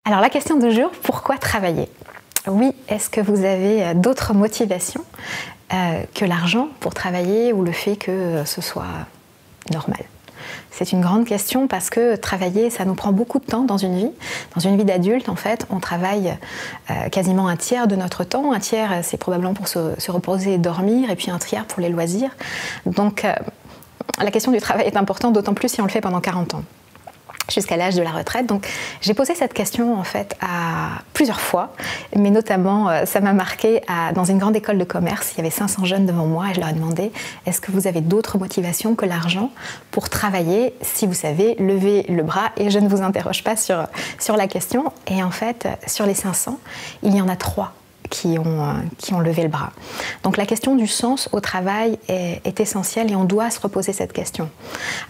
Alors la question du jour, pourquoi travailler? Oui, est-ce que vous avez d'autres motivations que l'argent pour travailler ou le fait que ce soit normal? C'est une grande question parce que travailler, ça nous prend beaucoup de temps dans une vie. Dans une vie d'adulte, en fait, on travaille quasiment un tiers de notre temps. Un tiers, c'est probablement pour se reposer et dormir, et puis un tiers pour les loisirs. Donc la question du travail est importante, d'autant plus si on le fait pendant 40 ans. Jusqu'à l'âge de la retraite. Donc j'ai posé cette question en fait à plusieurs fois, mais notamment ça m'a marqué dans une grande école de commerce. Il y avait 500 jeunes devant moi et je leur ai demandé: est-ce que vous avez d'autres motivations que l'argent pour travailler? Si vous savez, levez le bras et je ne vous interroge pas sur la question. Et en fait, sur les 500, il y en a 3 qui ont levé le bras. Donc la question du sens au travail est essentielle et on doit se reposer cette question.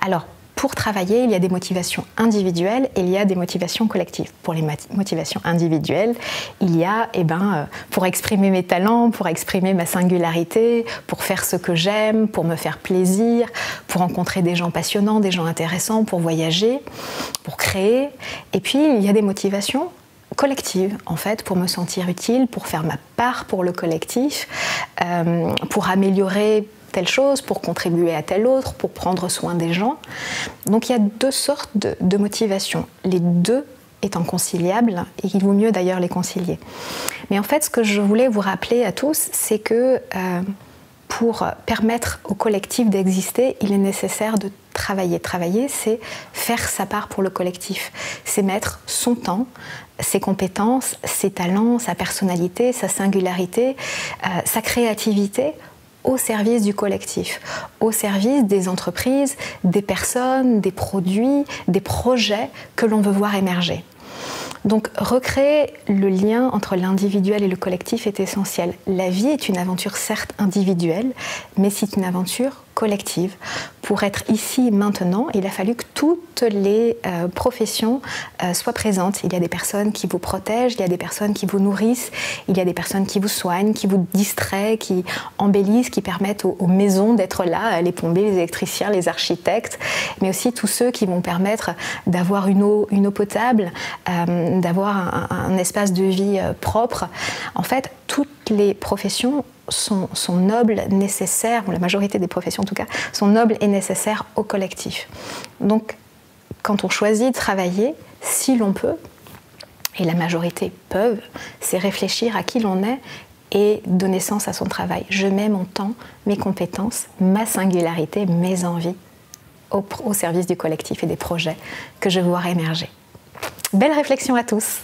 Alors, pour travailler, il y a des motivations individuelles et il y a des motivations collectives. Pour les motivations individuelles, il y a pour exprimer mes talents, pour exprimer ma singularité, pour faire ce que j'aime, pour me faire plaisir, pour rencontrer des gens passionnants, des gens intéressants, pour voyager, pour créer. Et puis, il y a des motivations collective, en fait, pour me sentir utile, pour faire ma part pour le collectif, pour améliorer telle chose, pour contribuer à telle autre, pour prendre soin des gens. Donc il y a 2 sortes de motivations, les 2 étant conciliables, et il vaut mieux d'ailleurs les concilier. Mais en fait, ce que je voulais vous rappeler à tous, c'est que pour permettre au collectif d'exister, il est nécessaire de travailler. Travailler, c'est faire sa part pour le collectif. C'est mettre son temps, ses compétences, ses talents, sa personnalité, sa singularité, sa créativité au service du collectif, au service des entreprises, des personnes, des produits, des projets que l'on veut voir émerger. Donc recréer le lien entre l'individuel et le collectif est essentiel. La vie est une aventure certes individuelle, mais c'est une aventure collective. Pour être ici maintenant, il a fallu que toutes les professions soient présentes. Il y a des personnes qui vous protègent, il y a des personnes qui vous nourrissent, il y a des personnes qui vous soignent, qui vous distraient, qui embellissent, qui permettent aux maisons d'être là, les plombiers, les électriciens, les architectes, mais aussi tous ceux qui vont permettre d'avoir une eau potable, d'avoir un espace de vie propre. En fait, toutes les professions sont nobles, nécessaires, ou la majorité des professions en tout cas, sont nobles et nécessaires au collectif. Donc, quand on choisit de travailler, si l'on peut, et la majorité peuvent, c'est réfléchir à qui l'on est et donner sens à son travail. Je mets mon temps, mes compétences, ma singularité, mes envies au service du collectif et des projets que je veux voir émerger. Belle réflexion à tous!